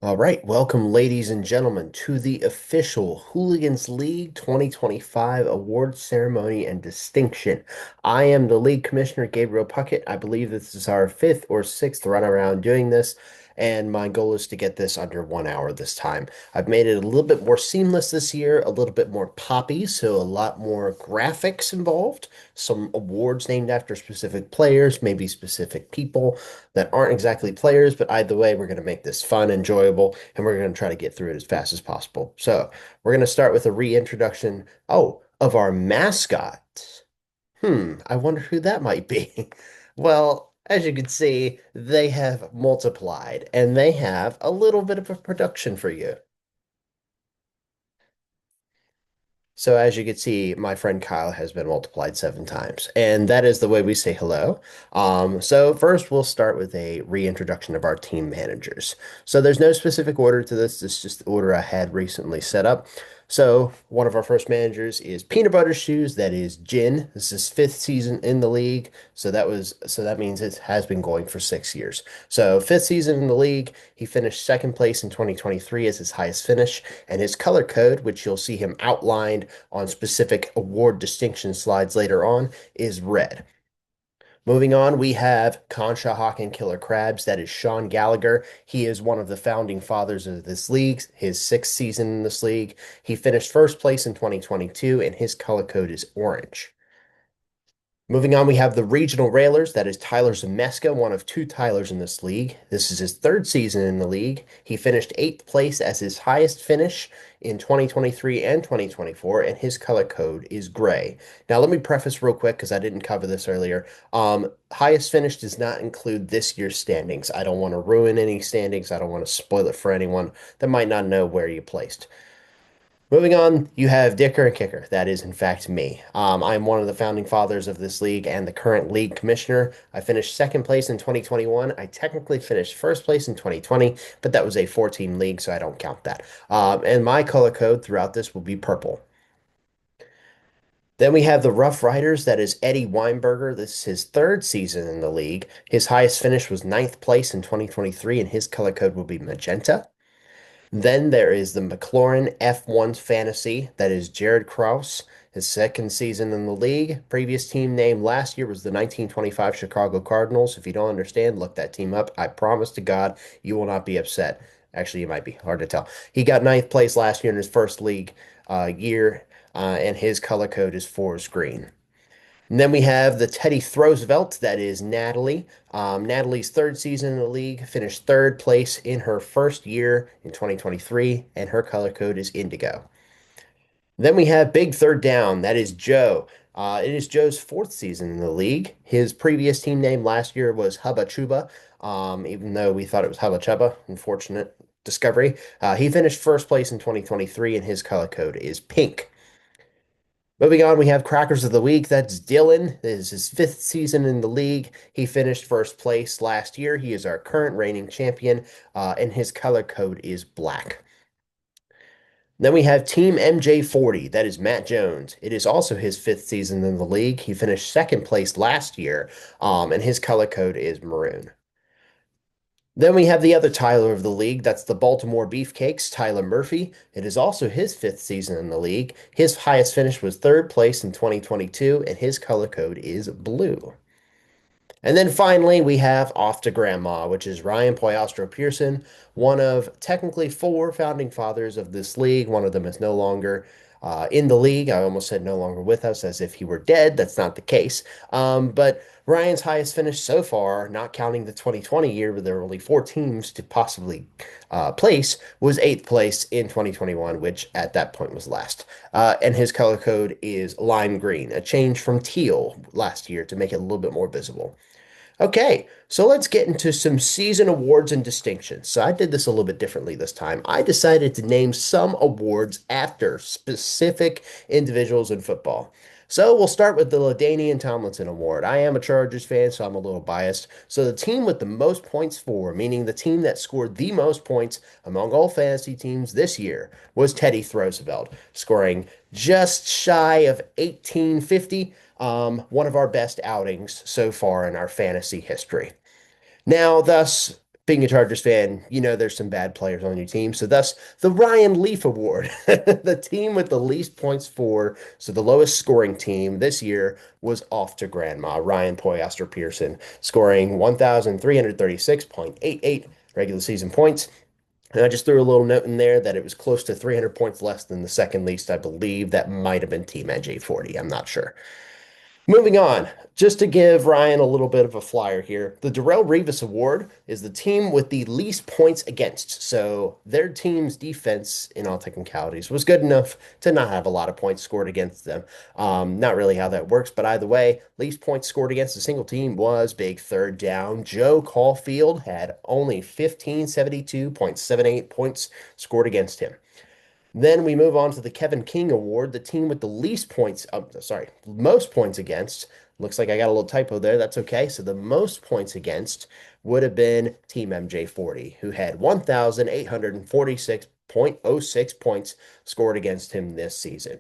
All right, welcome, ladies and gentlemen, to the official Hooligans League 2025 award ceremony and distinction. I am the league commissioner, Gabriel Puckett. I believe this is our fifth or sixth run around doing this, and my goal is to get this under 1 hour this time. I've made it a little bit more seamless this year, a little bit more poppy, so a lot more graphics involved, some awards named after specific players, maybe specific people that aren't exactly players, but either way, we're going to make this fun, enjoyable, and we're going to try to get through it as fast as possible. So, we're going to start with a reintroduction, of our mascot. I wonder who that might be. Well, as you can see, they have multiplied and they have a little bit of a production for you. So as you can see, my friend Kyle has been multiplied 7 times, and that is the way we say hello. So first we'll start with a reintroduction of our team managers. So there's no specific order to this. This is just the order I had recently set up. So one of our first managers is Peanut Butter Shoes. That is Jin. This is fifth season in the league. So that means it has been going for 6 years. So fifth season in the league. He finished second place in 2023 as his highest finish, and his color code, which you'll see him outlined on specific award distinction slides later on, is red. Moving on, we have Consha and Killer Crabs. That is Sean Gallagher. He is one of the founding fathers of this league, his sixth season in this league. He finished first place in 2022, and his color code is orange. Moving on, we have the Regional Railers. That is Tyler Zemeska, one of two Tylers in this league. This is his third season in the league. He finished eighth place as his highest finish in 2023 and 2024, and his color code is gray. Now, let me preface real quick because I didn't cover this earlier. Highest finish does not include this year's standings. I don't want to ruin any standings. I don't want to spoil it for anyone that might not know where you placed. Moving on, you have Dicker and Kicker. That is, in fact, me. I'm one of the founding fathers of this league and the current league commissioner. I finished second place in 2021. I technically finished first place in 2020, but that was a 14 league, so I don't count that. And my color code throughout this will be purple. Then we have the Rough Riders. That is Eddie Weinberger. This is his third season in the league. His highest finish was ninth place in 2023, and his color code will be magenta. Then there is the McLaurin F1 Fantasy. That is Jared Krause, his second season in the league. Previous team name last year was the 1925 Chicago Cardinals. If you don't understand, look that team up. I promise to God, you will not be upset. Actually, you might be. Hard to tell. He got ninth place last year in his first league year, and his color code is forest green. And then we have the Teddy Roosevelt, that is Natalie. Natalie's third season in the league, finished third place in her first year in 2023, and her color code is indigo. Then we have Big Third Down, that is Joe. It is Joe's fourth season in the league. His previous team name last year was Hubba Chuba, even though we thought it was Hubba Chubba. Unfortunate discovery. He finished first place in 2023, and his color code is pink. Moving on, we have Crackers of the Week. That's Dylan. This is his fifth season in the league. He finished first place last year. He is our current reigning champion, and his color code is black. Then we have Team MJ40. That is Matt Jones. It is also his fifth season in the league. He finished second place last year, and his color code is maroon. Then we have the other Tyler of the league. That's the Baltimore Beefcakes, Tyler Murphy. It is also his fifth season in the league. His highest finish was third place in 2022, and his color code is blue. And then finally, we have Off to Grandma, which is Ryan Poyastro Pearson, one of technically four founding fathers of this league. One of them is no longer in the league. I almost said no longer with us as if he were dead. That's not the case. But Ryan's highest finish so far, not counting the 2020 year where there were only four teams to possibly place, was eighth place in 2021, which at that point was last. And his color code is lime green, a change from teal last year to make it a little bit more visible. Okay, so let's get into some season awards and distinctions. So I did this a little bit differently this time. I decided to name some awards after specific individuals in football. So we'll start with the LaDainian Tomlinson Award. I am a Chargers fan, so I'm a little biased. So the team with the most points for, meaning the team that scored the most points among all fantasy teams this year, was Teddy Roosevelt, scoring just shy of 1850, one of our best outings so far in our fantasy history. Now, thus, Being a Chargers fan, you know there's some bad players on your team. So thus the Ryan Leaf Award, the team with the least points for, so the lowest scoring team this year was off to grandma. Ryan Poyaster Pearson scoring 1,336.88 regular season points. And I just threw a little note in there that it was close to 300 points less than the second least. I believe that might have been Team NJ40. I'm not sure. Moving on, just to give Ryan a little bit of a flyer here, the Darrell Revis Award is the team with the least points against. So their team's defense, in all technicalities, was good enough to not have a lot of points scored against them. Not really how that works, but either way, least points scored against a single team was big third down. Joe Caulfield had only 1572.78 points scored against him. Then we move on to the Kevin King Award, the team with the least points, sorry, most points against. Looks like I got a little typo there. That's okay. So the most points against would have been Team MJ40, who had 1,846.06 points scored against him this season.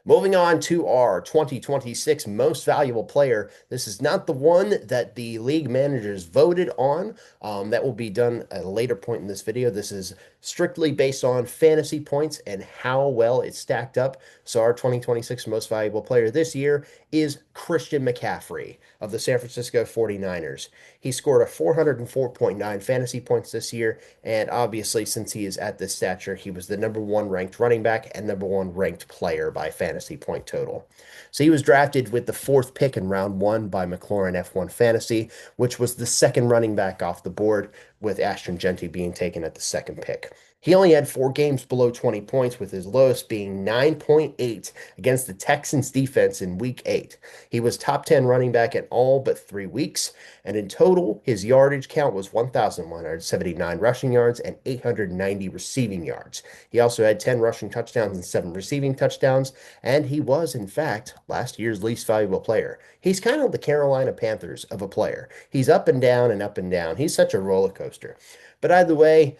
Moving on to our 2026 most valuable player. This is not the one that the league managers voted on. That will be done at a later point in this video. This is strictly based on fantasy points and how well it stacked up. So our 2026 most valuable player this year is Christian McCaffrey of the San Francisco 49ers. He scored a 404.9 fantasy points this year, and obviously, since he is at this stature, he was the number one ranked running back and number one ranked player by fantasy point total. So he was drafted with the fourth pick in round one by McLaurin F1 Fantasy, which was the second running back off the board, with Ashton Genty being taken at the second pick. He only had 4 games below 20 points, with his lowest being 9.8 against the Texans defense in week 8. He was top 10 running back in all but 3 weeks, and in total, his yardage count was 1,179 rushing yards and 890 receiving yards. He also had 10 rushing touchdowns and 7 receiving touchdowns, and he was, in fact, last year's least valuable player. He's kind of the Carolina Panthers of a player. He's up and down and up and down. He's such a roller coaster. But either way,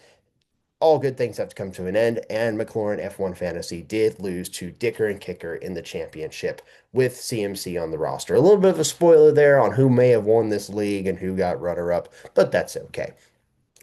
all good things have to come to an end, and McLaurin F1 Fantasy did lose to Dicker and Kicker in the championship with CMC on the roster. A little bit of a spoiler there on who may have won this league and who got runner-up, but that's okay.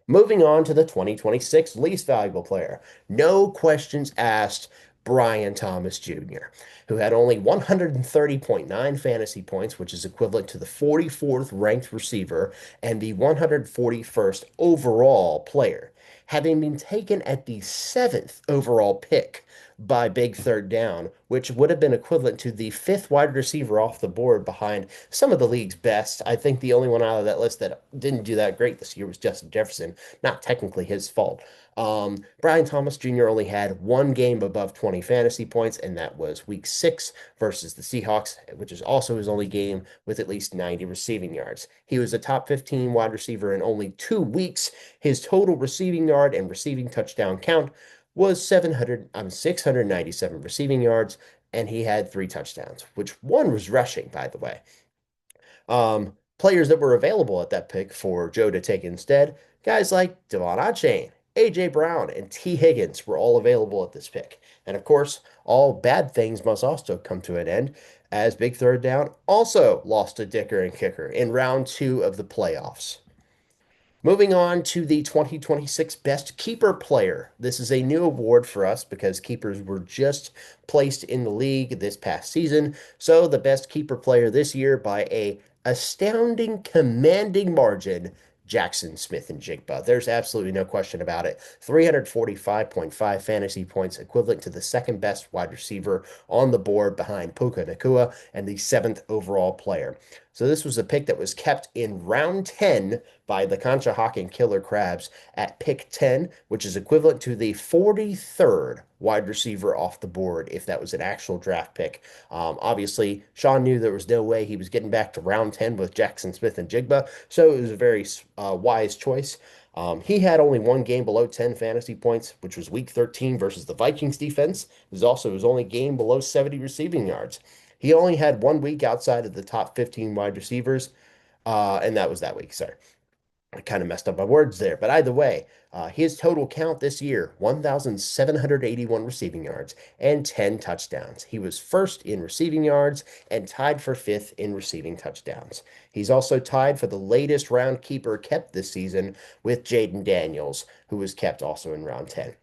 Moving on to the 2026 least valuable player. No questions asked, Brian Thomas Jr., who had only 130.9 fantasy points, which is equivalent to the 44th ranked receiver and the 141st overall player, having been taken at the 7th overall pick by Big Third Down, which would have been equivalent to the fifth wide receiver off the board behind some of the league's best. I think the only one out of that list that didn't do that great this year was Justin Jefferson. Not technically his fault. Brian Thomas Jr. only had 1 game above 20 fantasy points, and that was week 6 versus the Seahawks, which is also his only game with at least 90 receiving yards. He was a top 15 wide receiver in only 2 weeks. His total receiving yard and receiving touchdown count was 697 receiving yards, and he had 3 touchdowns, which one was rushing, by the way. Players that were available at that pick for Joe to take instead, guys like Devon Achane, A.J. Brown, and T. Higgins were all available at this pick. And of course, all bad things must also come to an end, as Big Third Down also lost to Dicker and Kicker in round 2 of the playoffs. Moving on to the 2026 Best Keeper Player. This is a new award for us because keepers were just placed in the league this past season. So the Best Keeper Player this year by a astounding, commanding margin, Jackson Smith-Njigba. There's absolutely no question about it. 345.5 fantasy points, equivalent to the second best wide receiver on the board behind Puka Nacua and the 7th overall player. So this was a pick that was kept in round 10 by the Conshohocken Killer Crabs at pick 10, which is equivalent to the 43rd wide receiver off the board if that was an actual draft pick. Obviously, Sean knew there was no way he was getting back to round 10 with Jackson Smith-Njigba, so it was a very wise choice. He had only 1 game below 10 fantasy points, which was week 13 versus the Vikings defense. It was also his only game below 70 receiving yards. He only had 1 week outside of the top 15 wide receivers, and that was that week, sorry. I kind of messed up my words there, but either way, his total count this year, 1,781 receiving yards and 10 touchdowns. He was first in receiving yards and tied for fifth in receiving touchdowns. He's also tied for the latest round keeper kept this season with Jaden Daniels, who was kept also in round 10.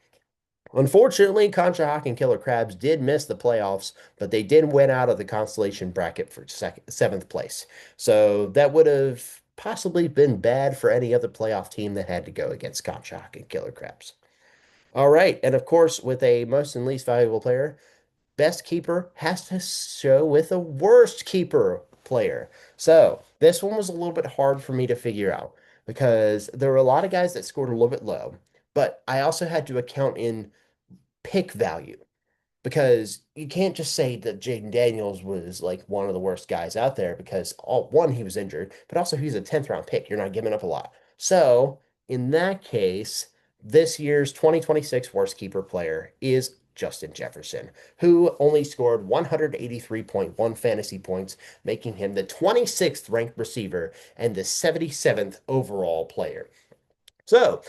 Unfortunately, Conshohock and Killer Crabs did miss the playoffs, but they did win out of the consolation bracket for seventh place. So that would have possibly been bad for any other playoff team that had to go against Conshohock and Killer Crabs. All right, and of course, with a most and least valuable player, best keeper has to show with a worst keeper player. So this one was a little bit hard for me to figure out because there were a lot of guys that scored a little bit low, but I also had to account in pick value because you can't just say that Jaden Daniels was like one of the worst guys out there because one, he was injured, but also he's a 10th round pick. You're not giving up a lot. So in that case, this year's 2026 worst keeper player is Justin Jefferson, who only scored 183.1 fantasy points, making him the 26th ranked receiver and the 77th overall player. So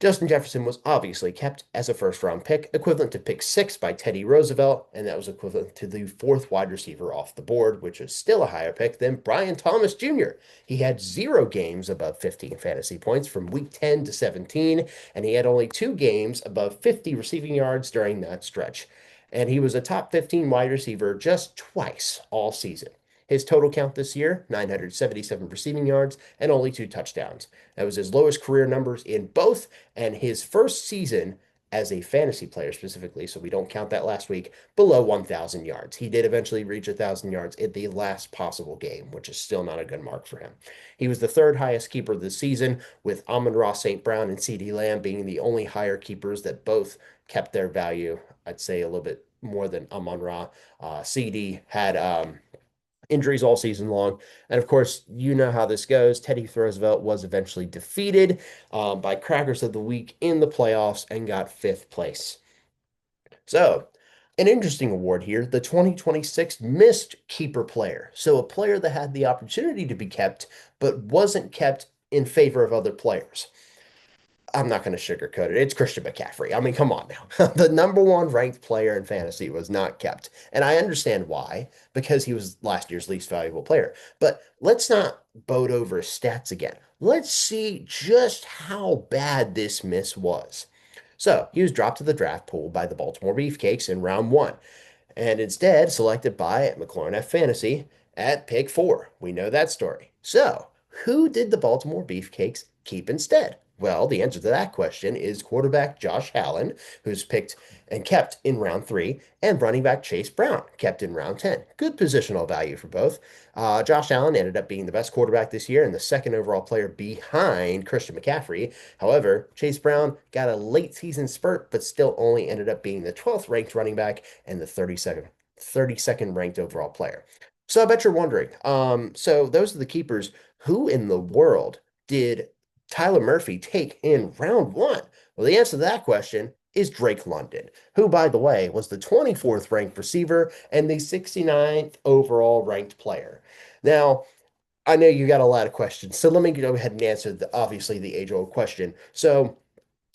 Justin Jefferson was obviously kept as a first round pick, equivalent to pick six by Teddy Roosevelt, and that was equivalent to the fourth wide receiver off the board, which is still a higher pick than Brian Thomas Jr. He had 0 games above 15 fantasy points from week 10 to 17, and he had only 2 games above 50 receiving yards during that stretch. And he was a top 15 wide receiver just twice all season. His total count this year, 977 receiving yards and only 2 touchdowns. That was his lowest career numbers in both and his first season as a fantasy player specifically, so we don't count that last week, below 1,000 yards. He did eventually reach 1,000 yards in the last possible game, which is still not a good mark for him. He was the third highest keeper of the season, with Amon-Ra St. Brown and CeeDee Lamb being the only higher keepers that both kept their value. I'd say a little bit more than Amon-Ra. CD had injuries all season long. And of course, you know how this goes. Teddy Roosevelt was eventually defeated by Crackers of the Week in the playoffs and got fifth place. So, an interesting award here, the 2026 Missed Keeper Player. So, a player that had the opportunity to be kept, but wasn't kept in favor of other players. I'm not going to sugarcoat it. It's Christian McCaffrey. I mean, come on now. The number one ranked player in fantasy was not kept. And I understand why, because he was last year's least valuable player. But let's not boat over his stats again. Let's see just how bad this miss was. So he was dropped to the draft pool by the Baltimore Beefcakes in round one and instead selected by McLaurin F Fantasy at pick four. We know that story. So, who did the Baltimore Beefcakes keep instead? Well, the answer to that question is quarterback Josh Allen, who's picked and kept in round three, and running back Chase Brown, kept in round 10. Good positional value for both. Josh Allen ended up being the best quarterback this year and the second overall player behind Christian McCaffrey. However, Chase Brown got a late season spurt, but still only ended up being the 12th ranked running back and the 32nd ranked overall player. So I bet you're wondering, so those are the keepers. Who in the world did Tyler Murphy take in round one? Well, the answer to that question is Drake London, who, by the way, was the 24th ranked receiver and the 69th overall ranked player. Now, I know you got a lot of questions, so let me go ahead and answer obviously the age-old question. So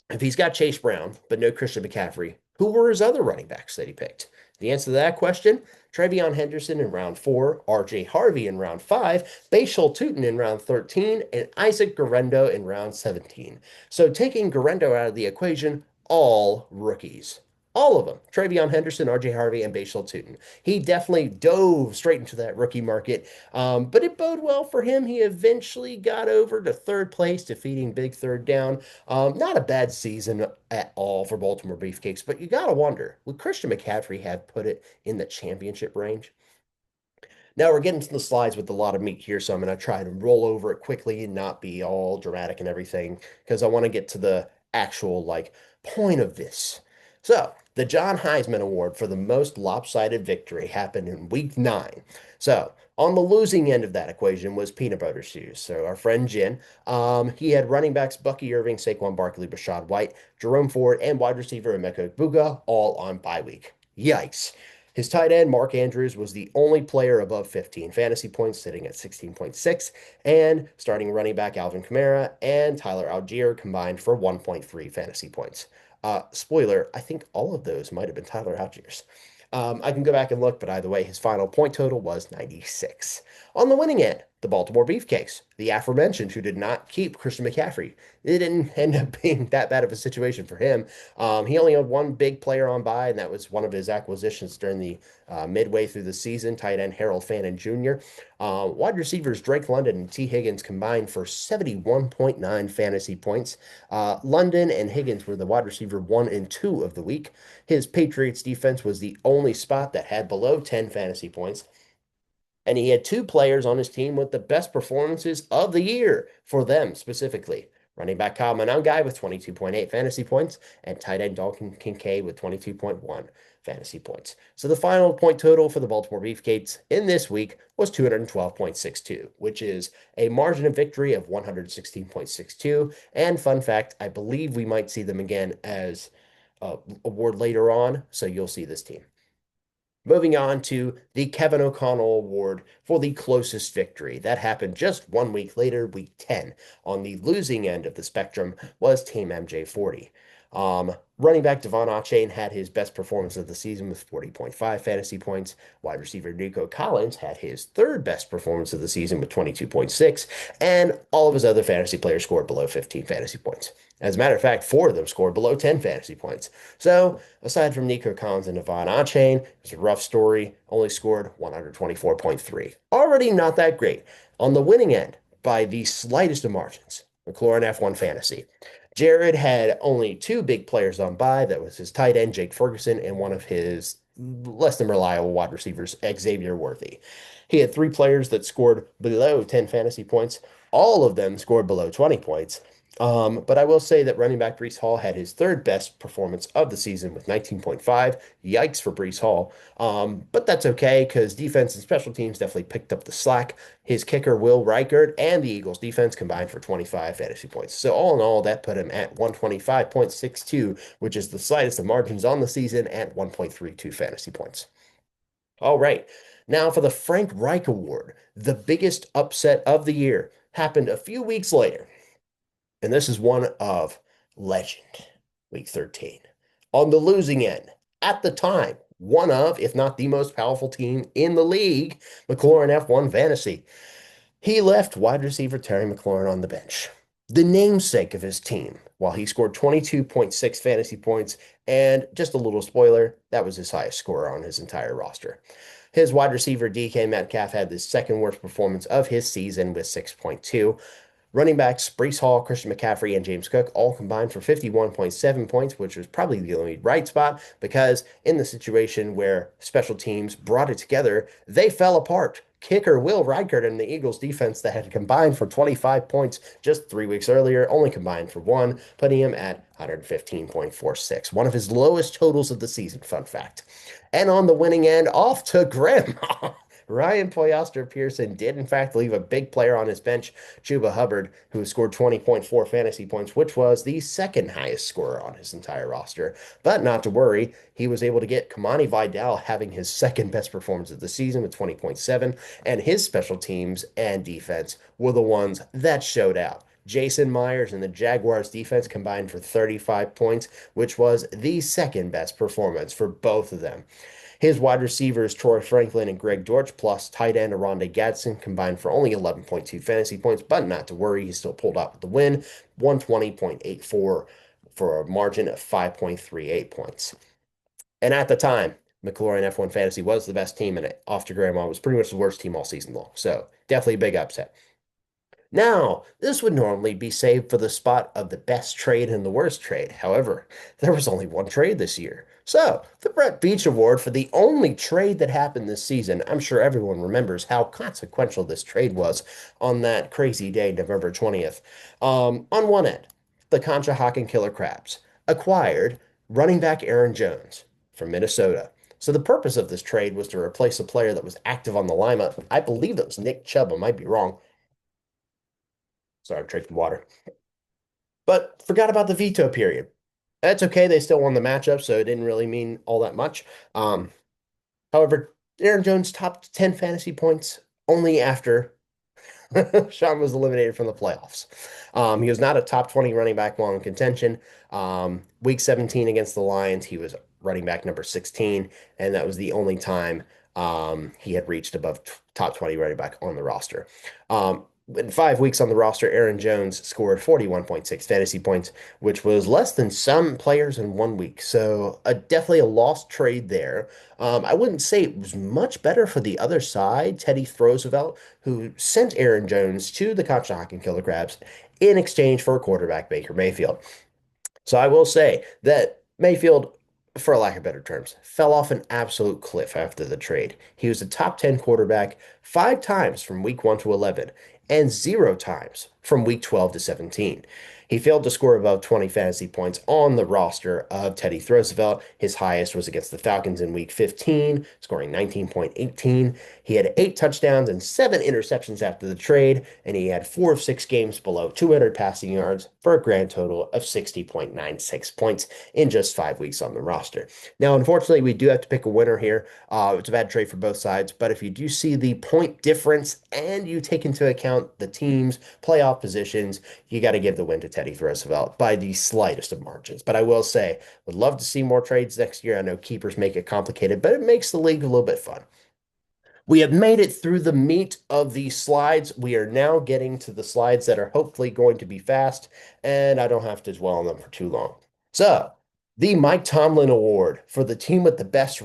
if he's got Chase Brown, but no Christian McCaffrey, who were his other running backs that he picked? The answer to that question, Trevion Henderson in round four, RJ Harvey in round five, Bashal Tutin in round 13, and Isaac Guerendo in round 17. So taking Guerendo out of the equation, all rookies. All of them. Trevion Henderson, RJ Harvey, and Bashal Tutin. He definitely dove straight into that rookie market, but it bode well for him. He eventually got over to third place, defeating Big Third Down. Not a bad season at all for Baltimore Beefcakes, but you got to wonder, would Christian McCaffrey have put it in the championship range? Now we're getting to the slides with a lot of meat here, so I'm going to try to roll over it quickly and not be all dramatic and everything because I want to get to the actual point of this. So, the John Heisman Award for the most lopsided victory happened in week 9. So, on the losing end of that equation was Peanut Butter Shoes. So, our friend Jen, he had running backs Bucky Irving, Saquon Barkley, Rashad White, Jerome Ford, and wide receiver Emeka Buga all on bye week. Yikes. His tight end, Mark Andrews, was the only player above 15 fantasy points, sitting at 16.6, and starting running back Alvin Kamara and Tyler Algier combined for 1.3 fantasy points. Spoiler, I think all of those might have been Tyler Algier's. I can go back and look, but either way, his final point total was 96. On the winning end, the Baltimore Beefcakes, the aforementioned, who did not keep Christian McCaffrey. It didn't end up being that bad of a situation for him. He only had one big player on bye, and that was one of his acquisitions during the midway through the season, tight end Harold Fannin Jr. Wide receivers Drake London and T. Higgins combined for 71.9 fantasy points. London and Higgins were the wide receiver one and two of the week. His Patriots defense was the only spot that had below 10 fantasy points. And he had two players on his team with the best performances of the year for them specifically. Running back Kyle Monangai with 22.8 fantasy points and tight end Dalton Kincaid with 22.1 fantasy points. So the final point total for the Baltimore Beefcakes in this week was 212.62, which is a margin of victory of 116.62. And fun fact, I believe we might see them again as award later on, so you'll see this team. Moving on to the Kevin O'Connell Award for the closest victory. That happened just 1 week later, week 10. On the losing end of the spectrum was Team MJ40. Running back Devon Achane had his best performance of the season with 40.5 fantasy points. Wide receiver Nico Collins had his third best performance of the season with 22.6, and all of his other fantasy players scored below 15 fantasy points. As a matter of fact, four of them scored below 10 fantasy points. So, aside from Nico Collins and Devon Achane, it's a rough story, only scored 124.3. Already not that great. On the winning end, by the slightest of margins, McLaurin F1 Fantasy. Jared had only two big players on bye. That was his tight end, Jake Ferguson, and one of his less than reliable wide receivers, Xavier Worthy. He had three players that scored below 10 fantasy points. All of them scored below 20 points. But I will say that running back Breece Hall had his third best performance of the season with 19.5. Yikes for Breece Hall. But that's okay because defense and special teams definitely picked up the slack. His kicker, Will Reichert, and the Eagles defense combined for 25 fantasy points. So all in all, that put him at 125.62, which is the slightest of margins on the season at 1.32 fantasy points. All right. Now for the Frank Reich Award, the biggest upset of the year happened a few weeks later. And this is one of legend, week 13. On the losing end, at the time, one of, if not the most powerful team in the league, McLaurin F1 Fantasy. He left wide receiver Terry McLaurin on the bench, the namesake of his team, while he scored 22.6 fantasy points. And just a little spoiler, that was his highest score on his entire roster. His wide receiver DK Metcalf had the second worst performance of his season with 6.2. Running backs Breece Hall, Christian McCaffrey, and James Cook all combined for 51.7 points, which was probably the only right spot because in the situation where special teams brought it together, they fell apart. Kicker Will Reichert and the Eagles defense that had combined for 25 points just 3 weeks earlier only combined for one, putting him at 115.46, one of his lowest totals of the season, fun fact. And on the winning end, off to Grandma. Ryan Poyester Pearson did, in fact, leave a big player on his bench, Chuba Hubbard, who scored 20.4 fantasy points, which was the second highest scorer on his entire roster. But not to worry, he was able to get Kamani Vidal having his second best performance of the season with 20.7, and his special teams and defense were the ones that showed out. Jason Myers and the Jaguars defense combined for 35 points, which was the second best performance for both of them. His wide receivers, Troy Franklin and Greg Dortch, plus tight end Aronde Gadsden, combined for only 11.2 fantasy points, but not to worry, he still pulled out with the win, 120.84 for a margin of 5.38 points. And at the time, McLaurin F1 Fantasy was the best team, and off to Grandma was pretty much the worst team all season long. So definitely a big upset. Now, this would normally be saved for the spot of the best trade and the worst trade. However, there was only one trade this year. So, the Brett Beach Award for the only trade that happened this season. I'm sure everyone remembers how consequential this trade was on that crazy day, November 20th. On one end, the Conshohocken Killer Crabs acquired running back Aaron Jones from Minnesota. So the purpose of this trade was to replace a player that was active on the lineup. I believe that was Nick Chubb. I might be wrong. Sorry, I'm drinking water. But forgot about the veto period. That's okay. They still won the matchup, so it didn't really mean all that much. Um, However, Aaron Jones topped 10 fantasy points only after Sean was eliminated from the playoffs. He was not a top 20 running back while in contention. Week 17 against the Lions, he was running back number 16, and that was the only time he had reached above top 20 running back on the roster. In 5 weeks on the roster, Aaron Jones scored 41.6 fantasy points, which was less than some players in 1 week. So definitely a lost trade there. I wouldn't say it was much better for the other side. Teddy Roosevelt, who sent Aaron Jones to the Conshohocken Killer Crabs in exchange for a quarterback, Baker Mayfield. So I will say that Mayfield, for lack of better terms, fell off an absolute cliff after the trade. He was a top 10 quarterback 5 times from week 1 to 11 and 0 times from week 12 to 17. He failed to score above 20 fantasy points on the roster of Teddy Roosevelt. His highest was against the Falcons in week 15, scoring 19.18. He had 8 touchdowns and 7 interceptions after the trade, and he had 4 of 6 games below 200 passing yards for a grand total of 60.96 points in just 5 weeks on the roster. Now, unfortunately, we do have to pick a winner here. It's a bad trade for both sides, but if you do see the point difference and you take into account the team's playoff positions, you got to give the win to Teddy Roosevelt by the slightest of margins. But I will say, would love to see more trades next year. I know keepers make it complicated, but it makes the league a little bit fun. We have made it through the meat of these slides. We are now getting to the slides that are hopefully going to be fast, and I don't have to dwell on them for too long. So, the Mike Tomlin Award for the team with the best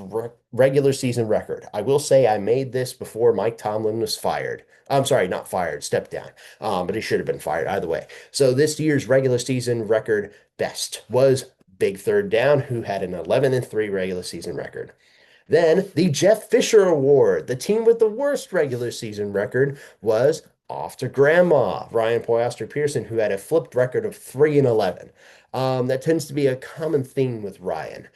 regular season record. I will say I made this before Mike Tomlin was fired. I'm sorry, not fired, stepped down. But he should have been fired either way. So this year's regular season record best was Big Third Down, who had an 11-3 regular season record. Then the Jeff Fisher Award, the team with the worst regular season record, was off to Grandma, Ryan Poyster Pearson, who had a flipped record of 3-11. That tends to be a common theme with Ryan.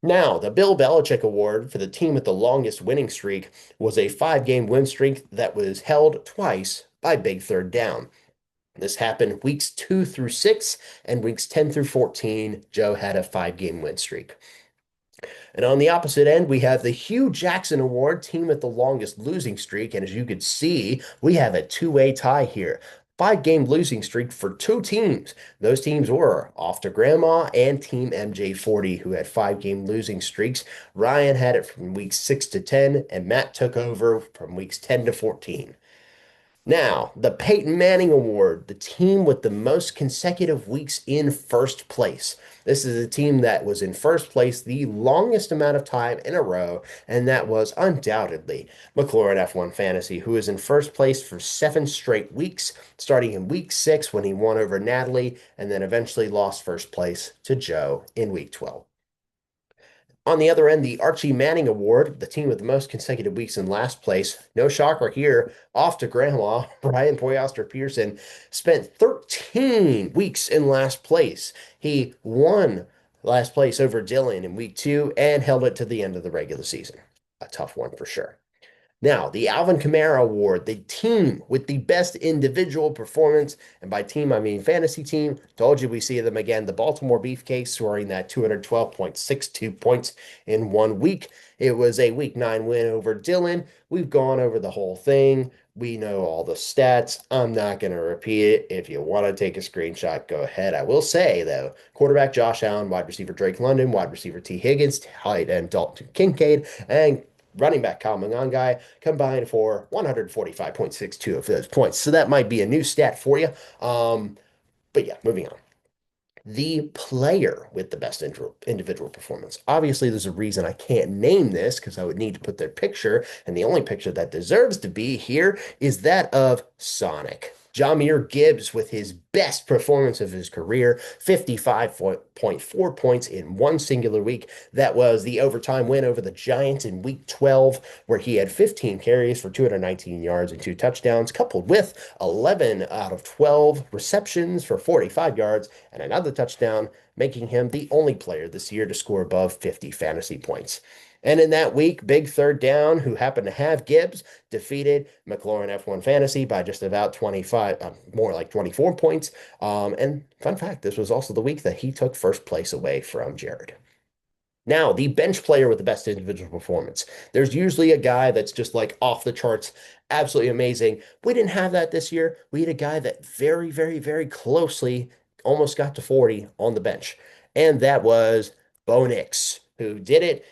Now, the Bill Belichick Award for the team with the longest winning streak was a 5 game win streak that was held twice by Big Third Down. This happened weeks 2 through 6 and weeks 10 through 14. Joe had a 5 game win streak. And on the opposite end, we have the Hugh Jackson Award, team with the longest losing streak. And as you could see, we have a two-way tie here. 5 game losing streak for 2 teams. Those teams were Off to Grandma and Team MJ40, who had 5 game losing streaks. Ryan had it from weeks 6 to 10, and Matt took over from weeks 10 to 14. Now, the Peyton Manning Award, the team with the most consecutive weeks in first place. This is a team that was in first place the longest amount of time in a row, and that was undoubtedly McLaurin F1 Fantasy, who was in first place for 7 straight weeks, starting in week 6 when he won over Natalie, and then eventually lost first place to Joe in week 12. On the other end, the Archie Manning Award, the team with the most consecutive weeks in last place. No shocker here. Off to Grandma, Brian Poyster Pearson spent 13 weeks in last place. He won last place over Dylan in week 2 and held it to the end of the regular season. A tough one for sure. Now, the Alvin Kamara Award, the team with the best individual performance, and by team, I mean fantasy team. Told you we see them again. The Baltimore Beefcakes scoring that 212.62 points in 1 week. It was a week 9 win over Dylan. We've gone over the whole thing. We know all the stats. I'm not going to repeat it. If you want to take a screenshot, go ahead. I will say, though, quarterback Josh Allen, wide receiver Drake London, wide receiver T. Higgins, tight end Dalton Kincaid, and running back Kyle Monangai combined for 145.62 of those points. So that might be a new stat for you. But yeah, moving on. The player with the best individual performance. Obviously, there's a reason I can't name this because I would need to put their picture, and the only picture that deserves to be here is that of Sonic. Jahmyr Gibbs with his best performance of his career, 55.4 points in one singular week. That was the overtime win over the Giants in week 12, where he had 15 carries for 219 yards and 2 touchdowns, coupled with 11 out of 12 receptions for 45 yards and another touchdown, making him the only player this year to score above 50 fantasy points. And in that week, Big Third Down, who happened to have Gibbs, defeated McLaurin F1 Fantasy by just about 25, more like 24 points. And fun fact, this was also the week that he took first place away from Jared. Now, the bench player with the best individual performance. There's usually a guy that's just like off the charts, absolutely amazing. We didn't have that this year. We had a guy that very, very, very closely almost got to 40 on the bench. And that was Bo Nix, who did it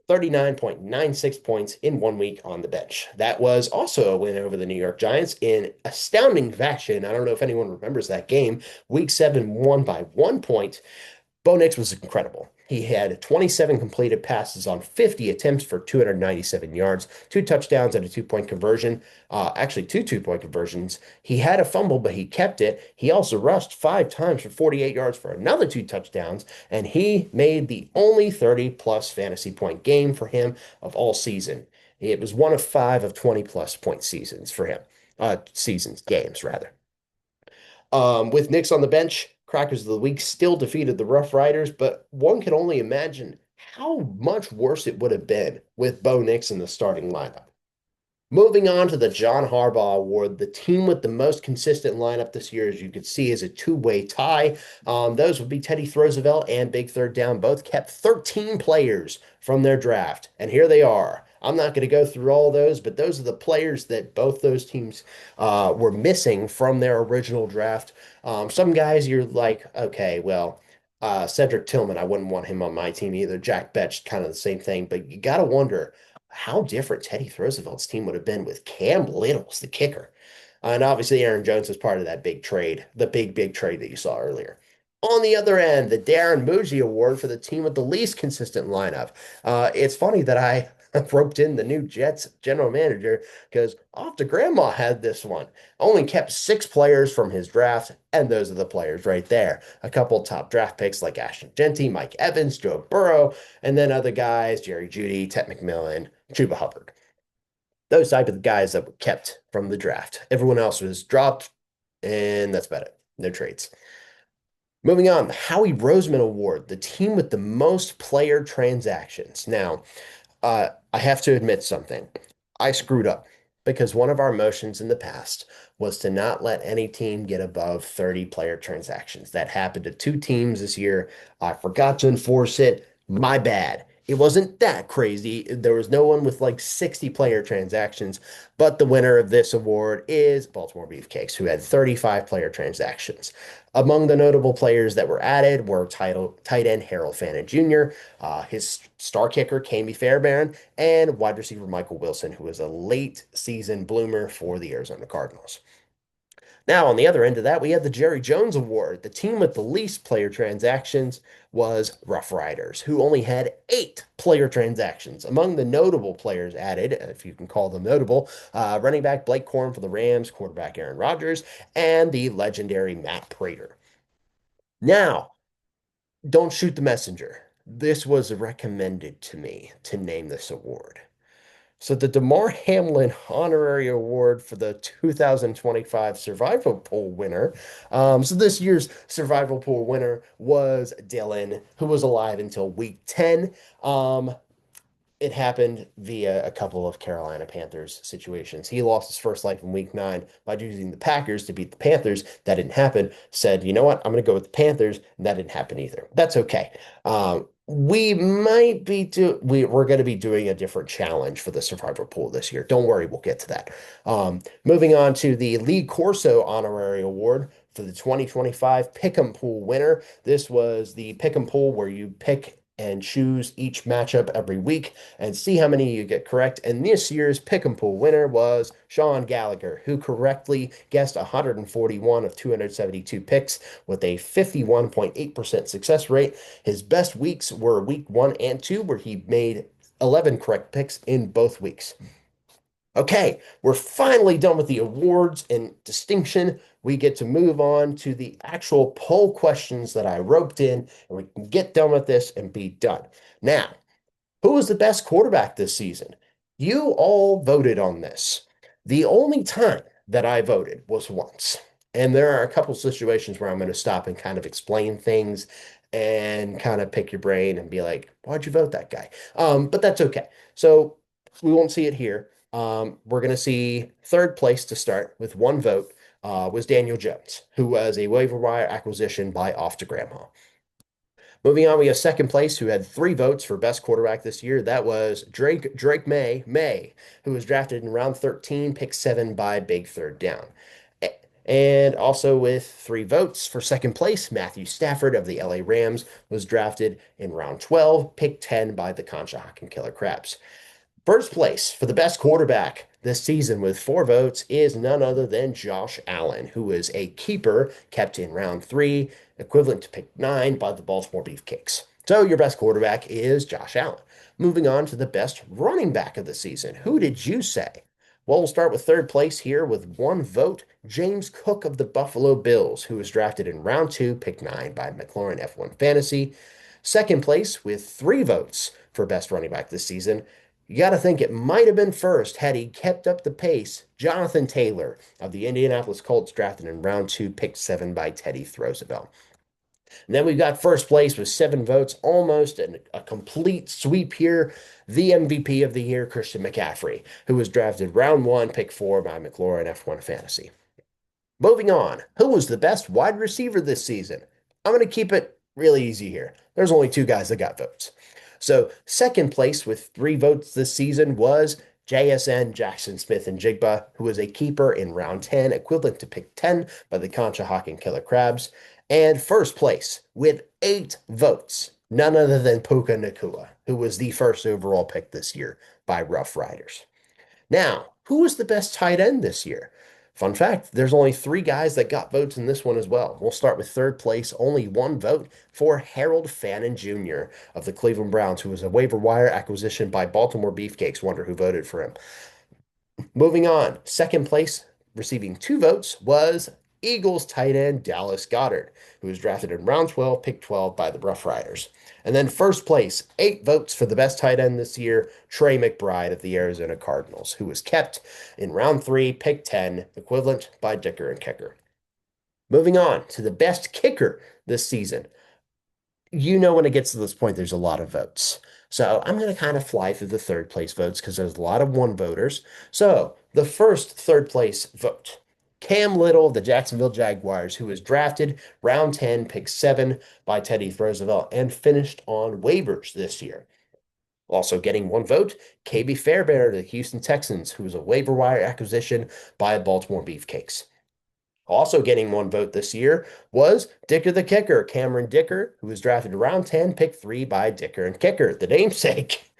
39.96 points in 1 week on the bench. That was also a win over the New York Giants in astounding fashion. I don't know if anyone remembers that game. Week 7 won by 1 point. Bo Nix was incredible. He had 27 completed passes on 50 attempts for 297 yards, two touchdowns, and a 2 point conversion. Actually, two 2 point conversions. He had a fumble, but he kept it. He also rushed 5 times for 48 yards for another two touchdowns, and he made the only 30 plus fantasy point game for him of all season. It was one of 5 of 20 plus point seasons for him. Games rather. With Knicks on the bench, Crackers of the Week still defeated the Rough Riders, but one can only imagine how much worse it would have been with Bo Nix in the starting lineup. Moving on to the John Harbaugh Award, the team with the most consistent lineup this year, as you can see, is a two-way tie. Those would be Teddy Roosevelt and Big Third Down. Both kept 13 players from their draft, and here they are. I'm not going to go through all those, but those are the players that both those teams were missing from their original draft. Some guys you're like, okay, well, Cedric Tillman, I wouldn't want him on my team either. Jack Betch, kind of the same thing, but you got to wonder how different Teddy Roosevelt's team would have been with Cam Little's the kicker. And obviously, Aaron Jones was part of that big trade, the big trade that you saw earlier. On the other end, the Darren Muji Award for the team with the least consistent lineup. It's funny that I roped in the new Jets general manager because off to grandma had this one. Only kept 6 players from his draft, and those are the players right there. A couple top draft picks like Ashton Genty, Mike Evans, Joe Burrow, and then other guys, Jerry Jeudy, Ted McMillan, Chuba Hubbard. Those type of guys that were kept from the draft. Everyone else was dropped, and that's about it. No trades. Moving on, the Howie Roseman Award, the team with the most player transactions. Now, I have to admit something. I screwed up because one of our motions in the past was to not let any team get above 30 player transactions. That happened to two teams this year. I forgot to enforce it. My bad. It wasn't that crazy. There was no one with like 60 player transactions, but the winner of this award is Baltimore Beefcakes, who had 35 player transactions. Among the notable players that were added were tight end Harold Fannin Jr., his star kicker, Kami Fairbairn, and wide receiver Michael Wilson, who was a late season bloomer for the Arizona Cardinals. Now, on the other end of that, we had the Jerry Jones Award. The team with the least player transactions was Rough Riders, who only had 8 player transactions. Among the notable players added, if you can call them notable, running back Blake Corum for the Rams, quarterback Aaron Rodgers, and the legendary Matt Prater. Now, don't shoot the messenger. This was recommended to me to name this award. So the DeMar Hamlin Honorary Award for the 2025 Survival Pool winner. So this year's Survival Pool winner was Dylan, who was alive until week 10. It happened via a couple of Carolina Panthers situations. He lost his first life in week 9 by using the Packers to beat the Panthers. That didn't happen. Said, you know what? I'm going to go with the Panthers. And that didn't happen either. That's okay. We might be we're going to be doing a different challenge for the Survivor Pool this year. Don't worry, we'll get to that. Moving on to the Lee Corso Honorary Award for the 2025 Pick'em Pool winner. This was the Pick'em Pool where you pick and choose each matchup every week and see how many you get correct. And this year's Pick'em Pool winner was Sean Gallagher, who correctly guessed 141 of 272 picks with a 51.8% success rate. His best weeks were week 1 and 2, where he made 11 correct picks in both weeks. Okay, we're finally done with the awards and distinction. We get to move on to the actual poll questions that I roped in, and we can get done with this and be done. Now, who was the best quarterback this season? You all voted on this. The only time that I voted was once. And there are a couple situations where I'm going to stop and kind of explain things and kind of pick your brain and be like, why'd you vote that guy? But that's okay. So we won't see it here. We're going to see third place to start with one vote was Daniel Jones, who was a waiver wire acquisition by Off to Grandma. Moving on, we have second place, who had three votes for best quarterback this year. That was Drake May, who was drafted in round 13, pick seven by Big Third Down. And also with three votes for second place, Matthew Stafford of the LA Rams was drafted in round 12, pick 10 by the Conshohocken and Killer Crabs. First place for the best quarterback this season with four votes is none other than Josh Allen, who is a keeper kept in round three, equivalent to pick nine by the Baltimore Beefcakes. So your best quarterback is Josh Allen. Moving on to the best running back of the season. Who did you say? Well, we'll start with third place here with one vote, James Cook of the Buffalo Bills, who was drafted in round two, pick nine by McLaurin F1 Fantasy. Second place with three votes for best running back this season, you got to think it might have been first had he kept up the pace. Jonathan Taylor of the Indianapolis Colts, drafted in round two, picked seven by Teddy Roosevelt. And then we've got first place with seven votes, almost a complete sweep here. The MVP of the year, Christian McCaffrey, who was drafted round one, pick four by McLaurin F1 Fantasy. Moving on, who was the best wide receiver this season? I'm going to keep it really easy here. There's only two guys that got votes. So, second place with three votes this season was JSN Jackson Smith and Jigba, who was a keeper in round 10, equivalent to pick 10 by the Conshohocken Killer Crabs. And first place with eight votes, none other than Puka Nacua, who was the first overall pick this year by Rough Riders. Now, who was the best tight end this year? Fun fact, there's only three guys that got votes in this one as well. We'll start with third place, only one vote for Harold Fannin Jr. of the Cleveland Browns, who was a waiver wire acquisition by Baltimore Beefcakes. Wonder who voted for him. Moving on, second place, receiving two votes, was Eagles tight end Dallas Goedert, who was drafted in round 12, pick 12 by the Rough Riders. And then first place, eight votes for the best tight end this year, Trey McBride of the Arizona Cardinals, who was kept in round three, pick 10, equivalent by Dicker and Kicker. Moving on to the best kicker this season. You know, when it gets to this point, there's a lot of votes. So I'm going to kind of fly through the third place votes because there's a lot of one voters. So the first third place vote, Cam Little of the Jacksonville Jaguars, who was drafted round 10, pick 7 by Teddy Roosevelt and finished on waivers this year. Also getting one vote, KB Fairbairn of the Houston Texans, who was a waiver wire acquisition by Baltimore Beefcakes. Also getting one vote this year was Dicker the Kicker, Cameron Dicker, who was drafted round 10, pick 3 by Dicker and Kicker, the namesake.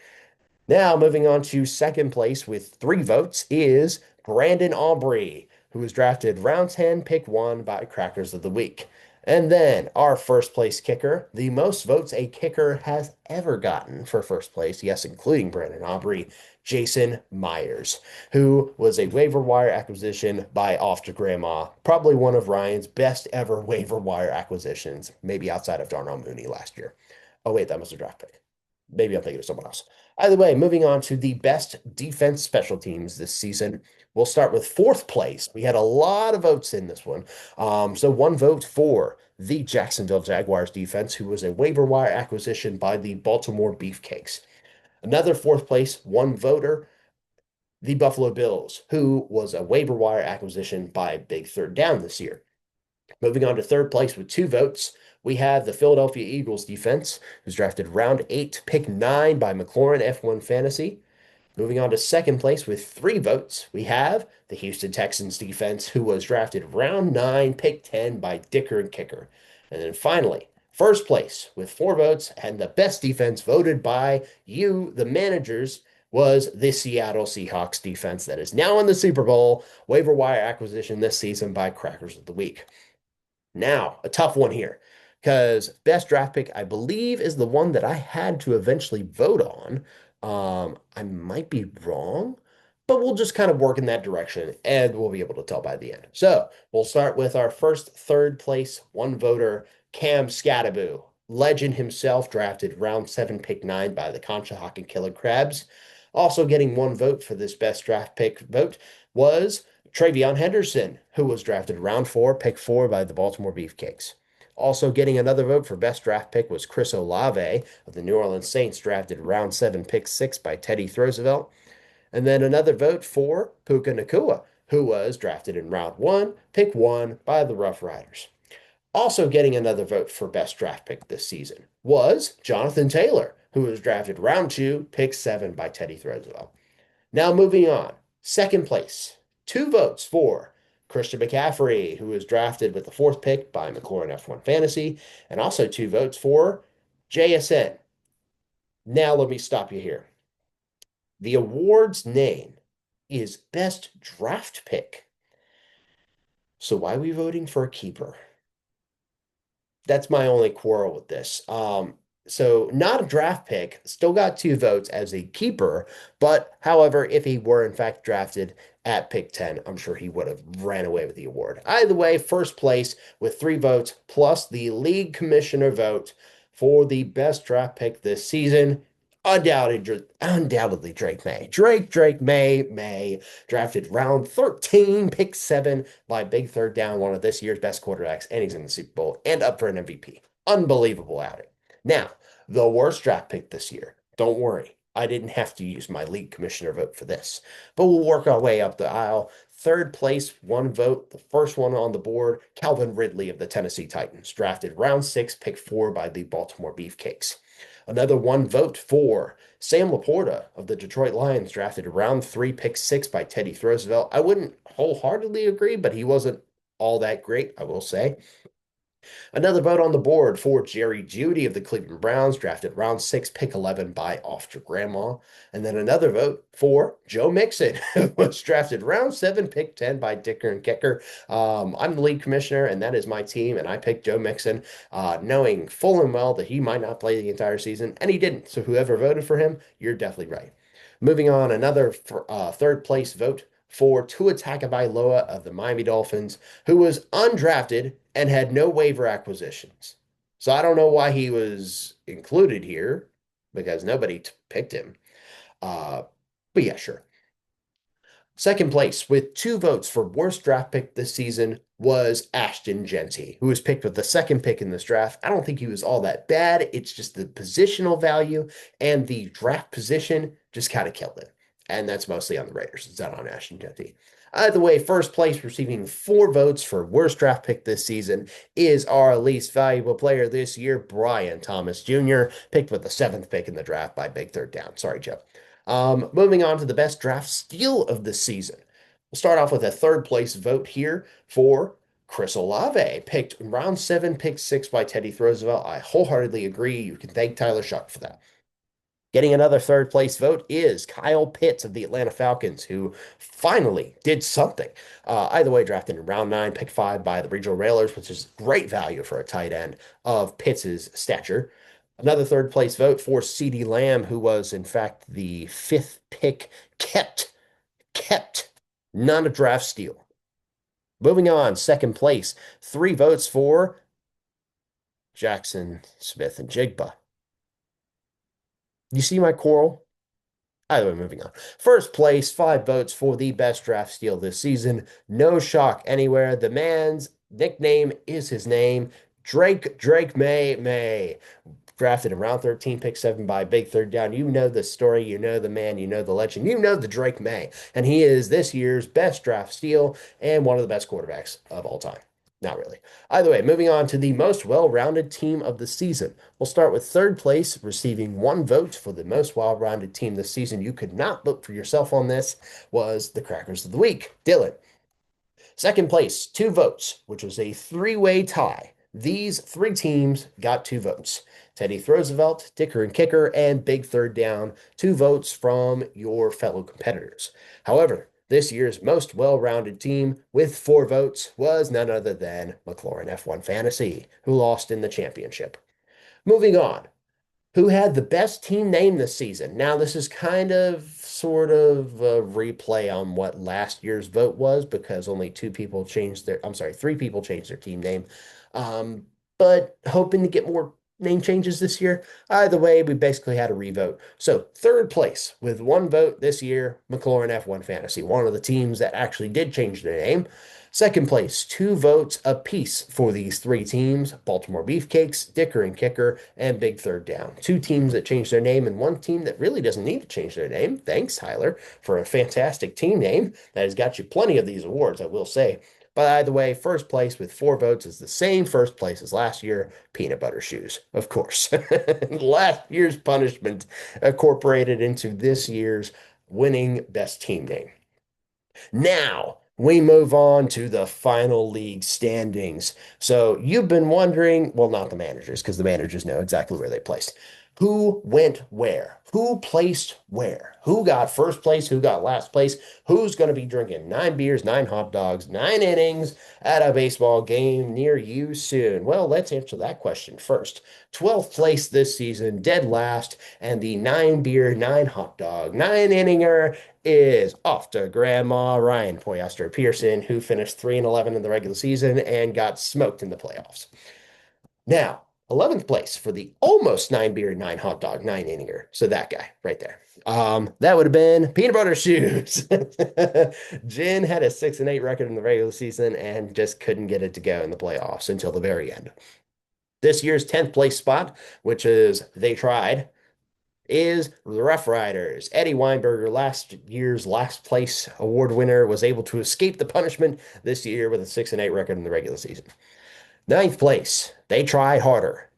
Now, moving on to second place with three votes is Brandon Aubrey, who was drafted round 10, pick 1 by Crackers of the Week. And then our first place kicker, the most votes a kicker has ever gotten for first place, yes, including Brandon Aubrey, Jason Myers, who was a waiver wire acquisition by Off to Grandma, probably one of Ryan's best ever waiver wire acquisitions, maybe outside of Darnell Mooney last year. Oh, wait, that was a draft pick. Maybe I'm thinking of someone else. Either way, moving on to the best defense special teams this season. We'll start with fourth place. We had a lot of votes in this one. So one vote for the Jacksonville Jaguars defense, who was a waiver wire acquisition by the Baltimore Beefcakes. Another fourth place, one voter, the Buffalo Bills, who was a waiver wire acquisition by Big Third Down this year. Moving on to third place with two votes, we have the Philadelphia Eagles defense, who's drafted round 8, pick 9 by McLaurin F1 Fantasy. Moving on to second place with three votes, we have the Houston Texans defense, who was drafted round 9, pick 10 by Dicker and Kicker. And then finally, first place with four votes and the best defense voted by you, the managers, was the Seattle Seahawks defense that is now in the Super Bowl, waiver wire acquisition this season by Crackers of the Week. Now, a tough one here because best draft pick, I believe, is the one that I had to eventually vote on. I might be wrong, but we'll just kind of work in that direction and we'll be able to tell by the end. So we'll start with our first third place one voter, Cam Scattaboo, legend himself, drafted round 7, pick 9 by the Conshohocken Killer Crabs. Also getting one vote for this best draft pick vote was Travion Henderson, who was drafted round 4, pick 4 by the Baltimore Beefcakes. Also getting another vote for best draft pick was Chris Olave of the New Orleans Saints, drafted round 7, pick 6 by Teddy Roosevelt. And then another vote for Puka Nacua, who was drafted in round 1, pick 1 by the Rough Riders. Also getting another vote for best draft pick this season was Jonathan Taylor, who was drafted round two, pick seven by Teddy Roosevelt. Now moving on, second place, two votes for Christian McCaffrey, who was drafted with the fourth pick by McLaurin F1 Fantasy, and also two votes for JSN. Now let me stop you here. The award's name is Best Draft Pick. So why are we voting for a keeper? That's my only quarrel with this. So not a draft pick, still got two votes as a keeper, but however, if he were in fact drafted at pick 10, I'm sure he would have ran away with the award. Either way, first place with three votes plus the league commissioner vote for the best draft pick this season. Undoubtedly Drake May. Drake May, drafted round 13, pick seven by big third down, one of this year's best quarterbacks, and he's in the Super Bowl and up for an MVP. Unbelievable outing. Now, the worst draft pick this year. Don't worry. I didn't have to use my league commissioner vote for this, but we'll work our way up the aisle. Third place, one vote, the first one on the board, Calvin Ridley of the Tennessee Titans, drafted round six, pick four by the Baltimore Beefcakes. Another one vote for Sam Laporta of the Detroit Lions, drafted round three, pick six by Teddy Roosevelt. I wouldn't wholeheartedly agree, but he wasn't all that great, I will say. Another vote on the board for Jerry Jeudy of the Cleveland Browns, drafted round six, pick 11 by Off Your Grandma. And then another vote for Joe Mixon, who was drafted round seven, pick 10 by Dicker and Kicker. I'm the league commissioner, and that is my team, and I picked Joe Mixon, knowing full and well that he might not play the entire season, and he didn't. So whoever voted for him, you're definitely right. Moving on, another third place vote for Tua Tagovailoa of the Miami Dolphins, who was undrafted and had no waiver acquisitions. So I don't know why he was included here because nobody picked him. Uh, but yeah, sure. Second place with two votes for worst draft pick this season was Ashton Genty, who was picked with the second pick in this draft. I don't think he was all that bad. It's just the positional value and the draft position just kind of killed it. And that's mostly on the Raiders. It's not on Ashton Genty. Either way, first place receiving four votes for worst draft pick this season is our least valuable player this year, Brian Thomas Jr., picked with the seventh pick in the draft by big third down. Sorry, Joe. Moving on to the best draft steal of the season. We'll start off with a third place vote here for Chris Olave, picked in round seven, pick six by Teddy Roosevelt. I wholeheartedly agree. You can thank Tyler Shuck for that. Getting another third place vote is Kyle Pitts of the Atlanta Falcons, who finally did something. Either way, drafted in round nine, pick five by the Regional Railers, which is great value for a tight end of Pitts' stature. Another third place vote for CeeDee Lamb, who was in fact the fifth pick, kept, not a draft steal. Moving on, second place, three votes for Jackson Smith and Jigba. You see my quarrel? Either way, moving on. First place, five votes for the best draft steal this season. No shock anywhere. The man's nickname is his name. Drake May. Drafted in round 13, pick seven by big third down. You know the story, you know the man, you know the legend, you know the Drake May. And he is this year's best draft steal and one of the best quarterbacks of all time. Not really. Either way, moving on to the most well-rounded team of the season. We'll start with third place, receiving one vote for the most well-rounded team this season. You could not vote for yourself on this, was the Crackers of the Week. Dylan. Second place, two votes, which was a three-way tie. These three teams got two votes. Teddy Roosevelt, Dicker and Kicker, and Big Third Down, two votes from your fellow competitors. However, this year's most well-rounded team with four votes was none other than McLaurin F1 Fantasy, who lost in the championship. Moving on, who had the best team name this season? Now, this is kind of sort of a replay on what last year's vote was because only three people changed their team name. But hoping to get more name changes this year. Either way, we basically had a revote. So third place with one vote this year, McLaurin F1 Fantasy, one of the teams that actually did change their name. Second place, two votes apiece for these three teams, Baltimore Beefcakes, Dicker and Kicker, and Big Third Down. Two teams that changed their name and one team that really doesn't need to change their name. Thanks, Tyler, for a fantastic team name that has got you plenty of these awards, I will say. By the way, first place with 4 votes is the same first place as last year, peanut butter shoes, of course. Last year's punishment incorporated into this year's winning best team name. Now, we move on to the final league standings. So you've been wondering, well, not the managers, because the managers know exactly where they placed. Who went where? Who placed where? Who got first place? Who got last place? Who's going to be drinking 9 beers, 9 hot dogs, 9 innings at a baseball game near you soon? Well, let's answer that question first. 12th place this season, dead last, and the 9 beer, 9 hot dog, 9 inninger is off to Grandma Ryan Poyester Pearson, who finished 3-11 in the regular season and got smoked in the playoffs. Now, 11th place for the almost 9 beer, 9 hot dog, 9 inninger. So that guy right there. That would have been Peanut Butter Shoes. Jin had a 6-8 record in the regular season and just couldn't get it to go in the playoffs until the very end. This year's 10th place spot, which is they tried, is the Rough Riders. Eddie Weinberger, last year's last place award winner, was able to escape the punishment this year with a 6-8 record in the regular season. 9th place, they tried harder.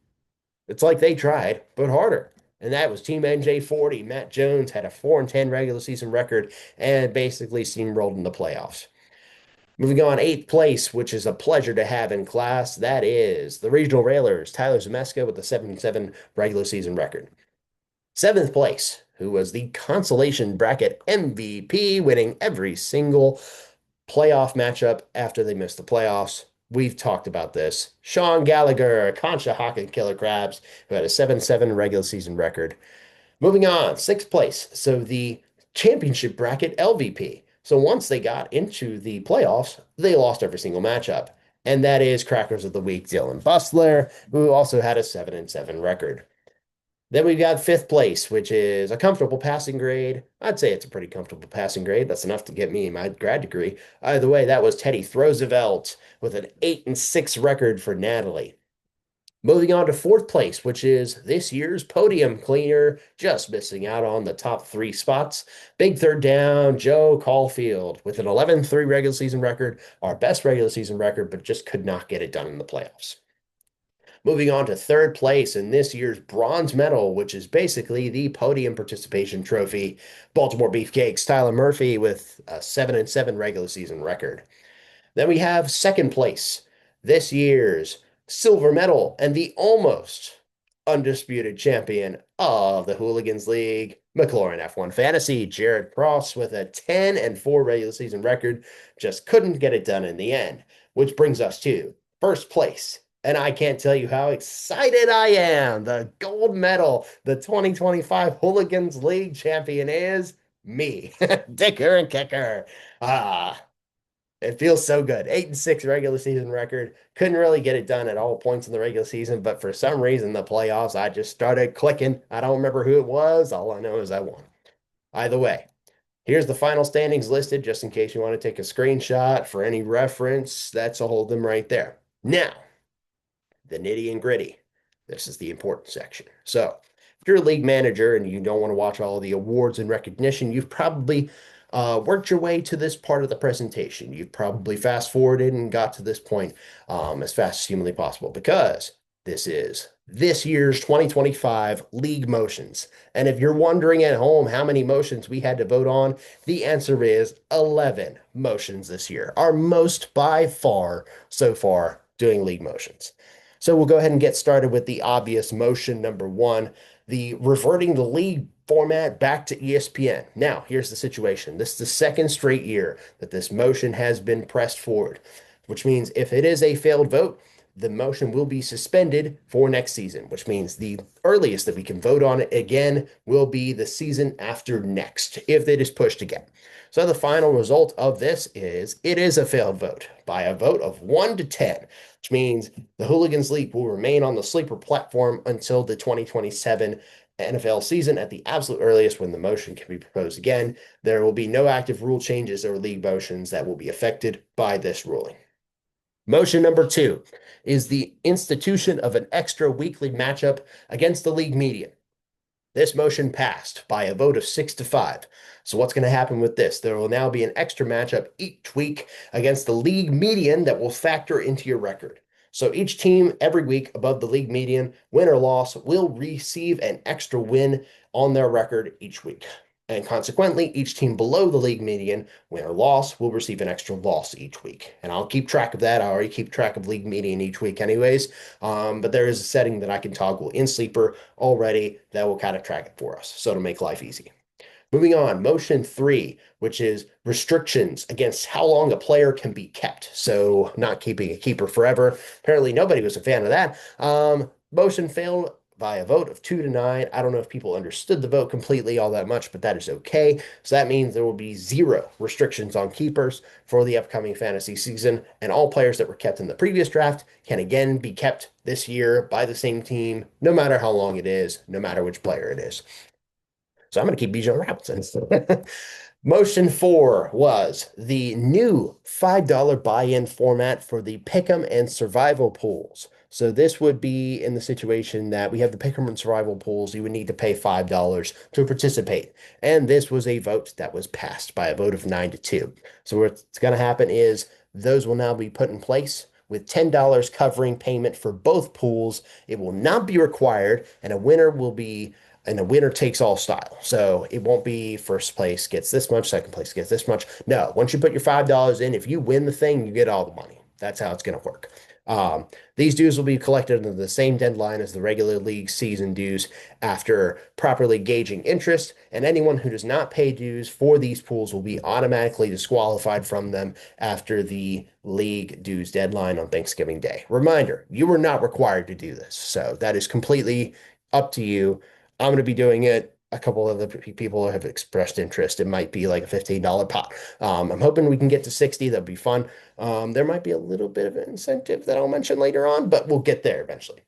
It's like they tried, but harder. And that was Team NJ40. Matt Jones had a 4-10 regular season record and basically steamrolled in the playoffs. Moving on, 8th place, which is a pleasure to have in class, that is the Regional Railers, Tyler Zemeska with a 7-7 regular season record. 7th place, who was the consolation bracket MVP, winning every single playoff matchup after they missed the playoffs. We've talked about this. Sean Gallagher, Conshohocken Killer Crabs, who had a 7-7 regular season record. Moving on, 6th place. So the championship bracket LVP. So once they got into the playoffs, they lost every single matchup. And that is Crackers of the Week, Dylan Bustler, who also had a 7-7 record. Then we've got 5th place, which is a comfortable passing grade. I'd say it's a pretty comfortable passing grade. That's enough to get me my grad degree. Either way, that was Teddy Roosevelt with an 8-6 record for Natalie. Moving on to 4th place, which is this year's podium cleaner, just missing out on the top 3 spots. Big third down, Joe Caulfield with an 11-3 regular season record, our best regular season record, but just could not get it done in the playoffs. Moving on to 3rd place in this year's bronze medal, which is basically the podium participation trophy. Baltimore Beefcakes, Tyler Murphy with a 7-7 regular season record. Then we have 2nd place, this year's silver medal and the almost undisputed champion of the Hooligans League, McLaurin F1 Fantasy, Jared Cross with a 10-4 regular season record, just couldn't get it done in the end, which brings us to 1st place. And I can't tell you how excited I am. The gold medal, the 2025 Hooligans League champion is me, Dicker and Kicker. It feels so good. 8-6 regular season record. Couldn't really get it done at all points in the regular season, but for some reason, the playoffs, I just started clicking. I don't remember who it was. All I know is I won. Either way, here's the final standings listed, just in case you want to take a screenshot for any reference. That's a hold them right there. Now, the nitty and gritty. This is the important section. So, if you're a league manager and you don't want to watch all the awards and recognition, you've probably worked your way to this part of the presentation. You've probably fast forwarded and got to this point as fast as humanly possible because this is this year's 2025 league motions. And if you're wondering at home how many motions we had to vote on, the answer is 11 motions this year, our most by far so far doing league motions. So we'll go ahead and get started with the obvious motion number 1, the reverting the league format back to ESPN. Now, here's the situation. This is the 2nd straight year that this motion has been pressed forward, which means if it is a failed vote, the motion will be suspended for next season, which means the earliest that we can vote on it again will be the season after next, if it is pushed again. So the final result of this is it is a failed vote by a vote of 1-10, which means the Hooligans League will remain on the sleeper platform until the 2027 NFL season at the absolute earliest when the motion can be proposed again. There will be no active rule changes or league motions that will be affected by this ruling. Motion number 2 is the institution of an extra weekly matchup against the league median. This motion passed by a vote of 6-5. So what's going to happen with this? There will now be an extra matchup each week against the league median that will factor into your record. So each team every week above the league median, win or loss, will receive an extra win on their record each week. And consequently, each team below the league median, win or loss, will receive an extra loss each week. And I'll keep track of that. I already keep track of league median each week anyways. But there is a setting that I can toggle in Sleeper already that will kind of track it for us. So to make life easy. Moving on, motion three, which is restrictions against how long a player can be kept. So not keeping a keeper forever. Apparently nobody was a fan of that. Motion failed by a vote of 2-9. I don't know if people understood the vote completely all that much, but that is okay. So that means there will be zero restrictions on keepers for the upcoming fantasy season, and all players that were kept in the previous draft can again be kept this year by the same team, no matter how long it is, no matter which player it is. So I'm going to keep Bijan Robinson. Motion four was the new $5 buy-in format for the Pick'em and Survival pools. So this would be in the situation that we have the Pick'em and Survival pools. You would need to pay $5 to participate. And this was a vote that was passed by a vote of 9-2. So what's going to happen is those will now be put in place with $10 covering payment for both pools. It will not be required, and a winner takes all style. So it won't be first place gets this much, second place gets this much. No, once you put your $5 in, if you win the thing, you get all the money. That's how it's going to work. These dues will be collected under the same deadline as the regular league season dues after properly gauging interest, and anyone who does not pay dues for these pools will be automatically disqualified from them after the league dues deadline on Thanksgiving Day. Reminder, you are not required to do this, so that is completely up to you. I'm going to be doing it. A couple of the people have expressed interest. It might be like a $15 pot. I'm hoping we can get to 60. That'd be fun. There might be a little bit of an incentive that I'll mention later on, but we'll get there eventually.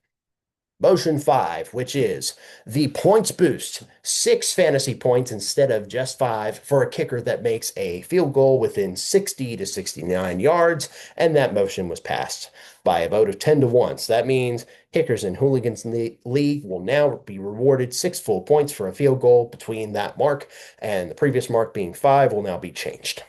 Motion five, which is the points boost, 6 fantasy points instead of just 5 for a kicker that makes a field goal within 60 to 69 yards. And that motion was passed by a vote of 10-1. So that means kickers in Hooligans League will now be rewarded 6 full points for a field goal between that mark, and the previous mark being 5 will now be changed.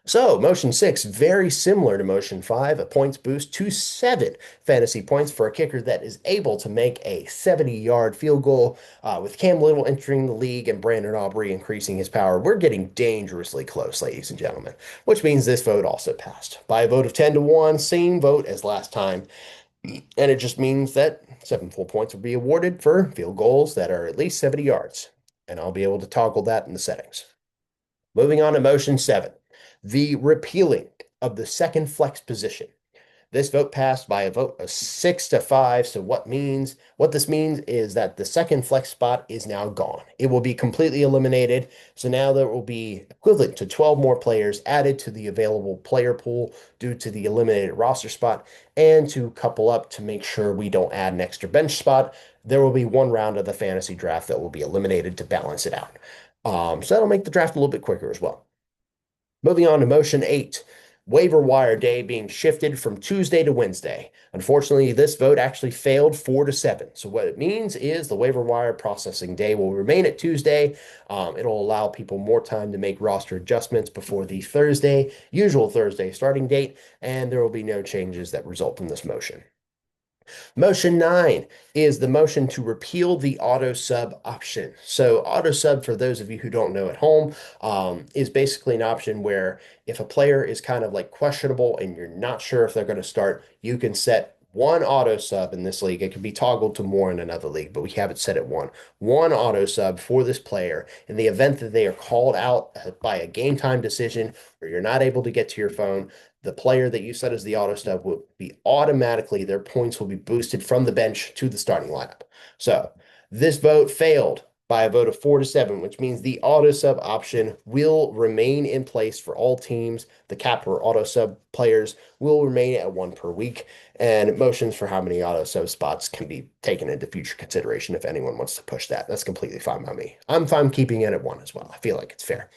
So, motion six, very similar to motion five, a points boost to 7 fantasy points for a kicker that is able to make a 70-yard field goal. With Cam Little entering the league and Brandon Aubrey increasing his power, we're getting dangerously close, ladies and gentlemen, which means this vote also passed by a vote of 10-1, same vote as last time. And it just means that 7 full points will be awarded for field goals that are at least 70 yards. And I'll be able to toggle that in the settings. Moving on to motion 7, the repealing of the second flex position. This vote passed by a vote of 6-5. So what this means is that the second flex spot is now gone. It will be completely eliminated. So now there will be equivalent to 12 more players added to the available player pool due to the eliminated roster spot. And to couple up to make sure we don't add an extra bench spot, there will be one round of the fantasy draft that will be eliminated to balance it out. So that'll make the draft a little bit quicker as well. Moving on to motion 8, waiver wire day being shifted from Tuesday to Wednesday. Unfortunately, this vote actually failed 4-7. So what it means is the waiver wire processing day will remain at Tuesday. It'll allow people more time to make roster adjustments before the usual Thursday starting date, and there will be no changes that result from this motion. Motion 9 is the motion to repeal the auto sub option. So auto sub, for those of you who don't know at home, is basically an option where if a player is kind of like questionable and you're not sure if they're going to start, you can set one auto sub in this league. It can be toggled to more in another league, but we have it set at one. One auto sub for this player in the event that they are called out by a game time decision or you're not able to get to your phone. The player that you set as the auto sub will be automatically, their points will be boosted from the bench to the starting lineup. So this vote failed by a vote of 4-7, which means the auto sub option will remain in place for all teams. The cap for auto sub players will remain at 1 per week, and motions for how many auto sub spots can be taken into future consideration if anyone wants to push that. That's completely fine by me. I'm fine keeping it at 1 as well. I feel like it's fair.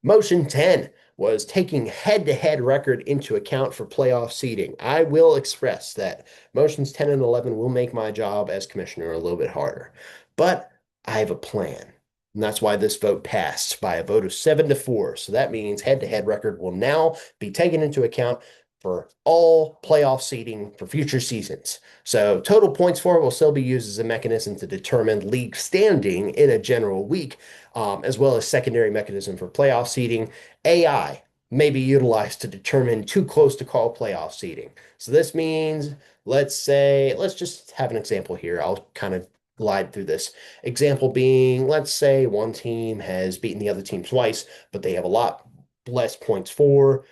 Motion 10 was taking head-to-head record into account for playoff seeding. I will express that motions 10 and 11 will make my job as commissioner a little bit harder, but I have a plan. And that's why this vote passed by a vote of 7-4. So that means head-to-head record will now be taken into account for all playoff seeding for future seasons. So total points for will still be used as a mechanism to determine league standing in a general week, as well as secondary mechanism for playoff seeding. AI may be utilized to determine too close to call playoff seeding. So this means, let's just have an example here. I'll kind of glide through this. Example being, let's say one team has beaten the other team twice, but they have a lot less points for,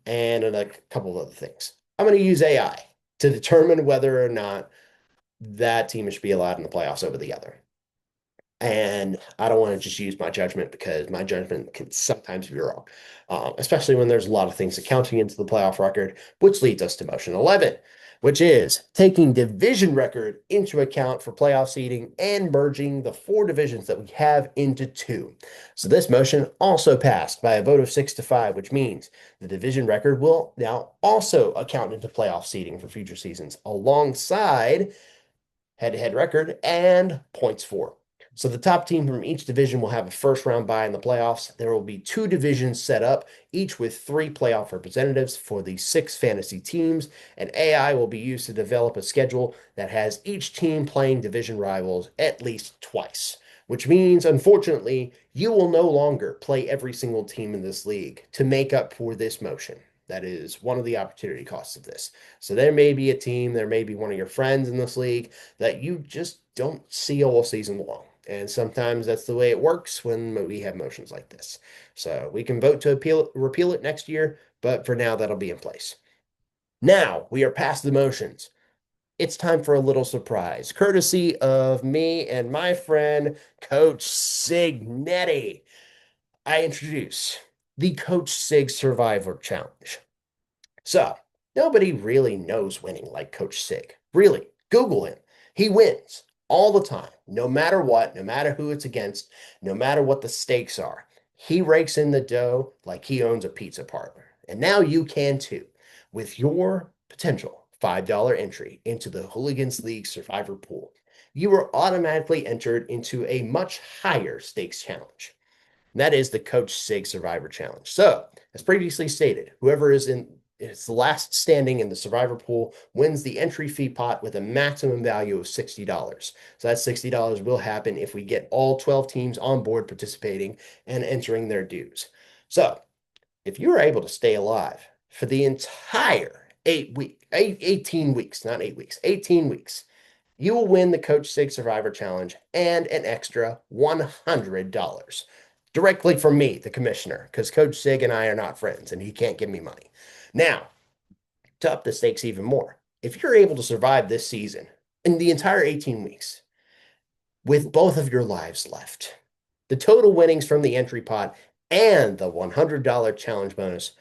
and a couple of other things. I'm going to use AI to determine whether or not that team should be allowed in the playoffs over the other. And I don't want to just use my judgment because my judgment can sometimes be wrong, especially when there's a lot of things accounting into the playoff record, which leads us to motion 11, which is taking division record into account for playoff seeding and merging the four divisions that we have into two. So this motion also passed by a vote of 6-5, which means the division record will now also account into playoff seeding for future seasons alongside head-to-head record and points for. So the top team from each division will have a first round bye in the playoffs. There will be two divisions set up, each with three playoff representatives for the six fantasy teams, and AI will be used to develop a schedule that has each team playing division rivals at least twice, which means, unfortunately, you will no longer play every single team in this league to make up for this motion. That is one of the opportunity costs of this. So there may be a team, there may be one of your friends in this league that you just don't see all season long. And sometimes that's the way it works when we have motions like this. So we can vote to repeal it next year, but for now, that'll be in place. Now we are past the motions. It's time for a little surprise, courtesy of me and my friend, Coach Signetti. I introduce the Coach Sig Survivor Challenge. So, nobody really knows winning like Coach Sig. Really, Google him. He wins all the time, no matter what, no matter who it's against, no matter what the stakes are. He rakes in the dough like he owns a pizza parlor. And now you can too, with your potential $5 entry into the Hooligans League Survivor Pool. You are automatically entered into a much higher stakes challenge. And that is the Coach Sig Survivor Challenge. So, as previously stated, whoever is in it's the last standing in the survivor pool wins the entry fee pot with a maximum value of $60. So that $60 will happen if we get all 12 teams on board participating and entering their dues. So if you're able to stay alive for the entire 18 weeks, not 8 weeks, 18 weeks, you will win the Coach Sig Survivor Challenge and an extra $100 directly from me, the commissioner, because Coach Sig and I are not friends and he can't give me money. Now, to up the stakes even more, if you're able to survive this season in the entire 18 weeks with both of your lives left, the total winnings from the entry pot and the $100 challenge bonus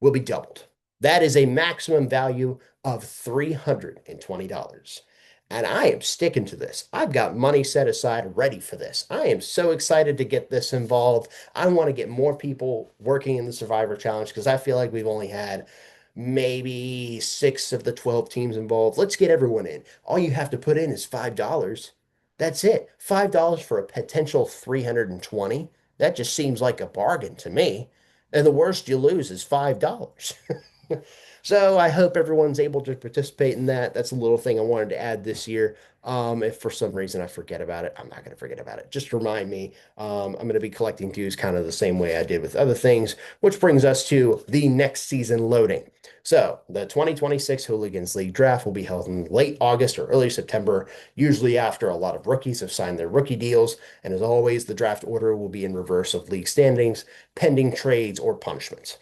will be doubled. That is a maximum value of $320. And I am sticking to this. I've got money set aside ready for this. I am so excited to get this involved. I want to get more people working in the Survivor Challenge because I feel like we've only had maybe 6 of the 12 teams involved. Let's get everyone in. All you have to put in is $5. That's it. $5 for a potential 320. That just seems like a bargain to me. And the worst you lose is $5. So I hope everyone's able to participate in that. That's a little thing I wanted to add this year. If for some reason I forget about it, I'm not going to forget about it. Just remind me. I'm going to be collecting dues kind of the same way I did with other things, which brings us to the next season loading. So the 2026 Hooligans League draft will be held in late August or early September, usually after a lot of rookies have signed their rookie deals. And as always, the draft order will be in reverse of league standings, pending trades or punishments.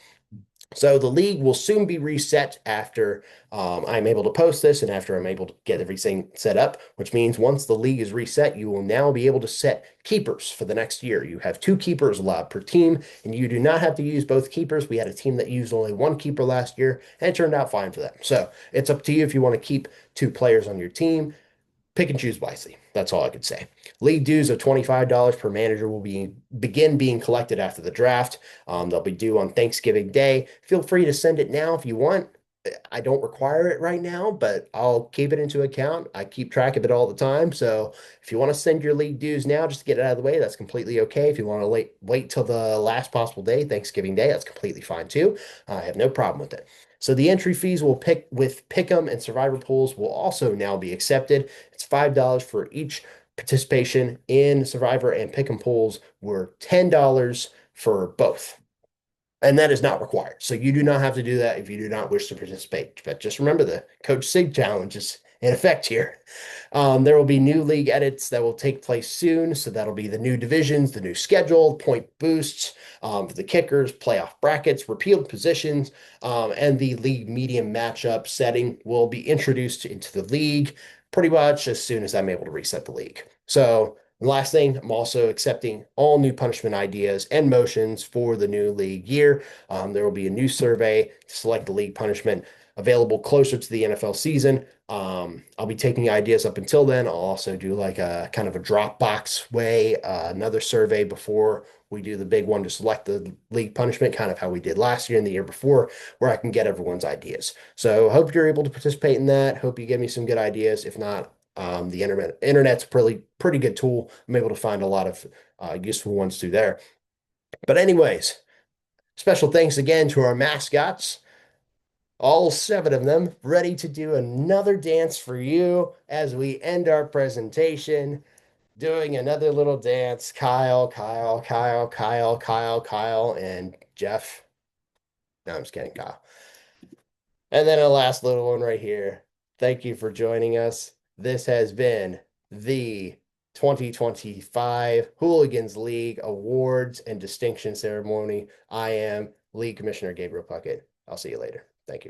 So the league will soon be reset after I'm able to post this and after I'm able to get everything set up, which means once the league is reset, you will now be able to set keepers for the next year. You have 2 keepers allowed per team, and you do not have to use both keepers. We had a team that used only 1 keeper last year, and it turned out fine for them. So it's up to you if you want to keep 2 players on your team. Pick and choose wisely. That's all I could say. League dues of $25 per manager will begin being collected after the draft. They'll be due on Thanksgiving Day. Feel free to send it now if you want. I don't require it right now, but I'll keep it into account. I keep track of it all the time. So if you want to send your league dues now, just to get it out of the way, that's completely okay. If you want to wait till the last possible day, Thanksgiving Day, that's completely fine too. I have no problem with it. So the entry fees will pick with Pick'em and Survivor pools will also now be accepted. It's $5 for each participation in Survivor and Pick'em pools were $10 for both. And that is not required. So you do not have to do that if you do not wish to participate. But just remember the Coach Sig challenge is in effect here. There will be new league edits that will take place soon. So that'll be the new divisions, the new schedule, point boosts for the kickers, playoff brackets, repealed positions, and the league medium matchup setting will be introduced into the league pretty much as soon as I'm able to reset the league. So and last thing, I'm also accepting all new punishment ideas and motions for the new league year. There will be a new survey to select the league punishment available closer to the NFL season. I'll be taking ideas up until then. I'll also do like a kind of a Dropbox way, another survey before we do the big one to select the league punishment, kind of how we did last year and the year before, where I can get everyone's ideas. So hope you're able to participate in that. Hope you give me some good ideas. If not, the internet's pretty good tool. I'm able to find a lot of useful ones through there. But anyways, special thanks again to our mascots, all seven of them, ready to do another dance for you as we end our presentation. Doing another little dance. Kyle, and Jeff. No, I'm just kidding, Kyle. And then a last little one right here. Thank you for joining us. This has been the 2025 Hooligans League Awards and Distinction Ceremony. I am League Commissioner Gabriel Puckett. I'll see you later. Thank you.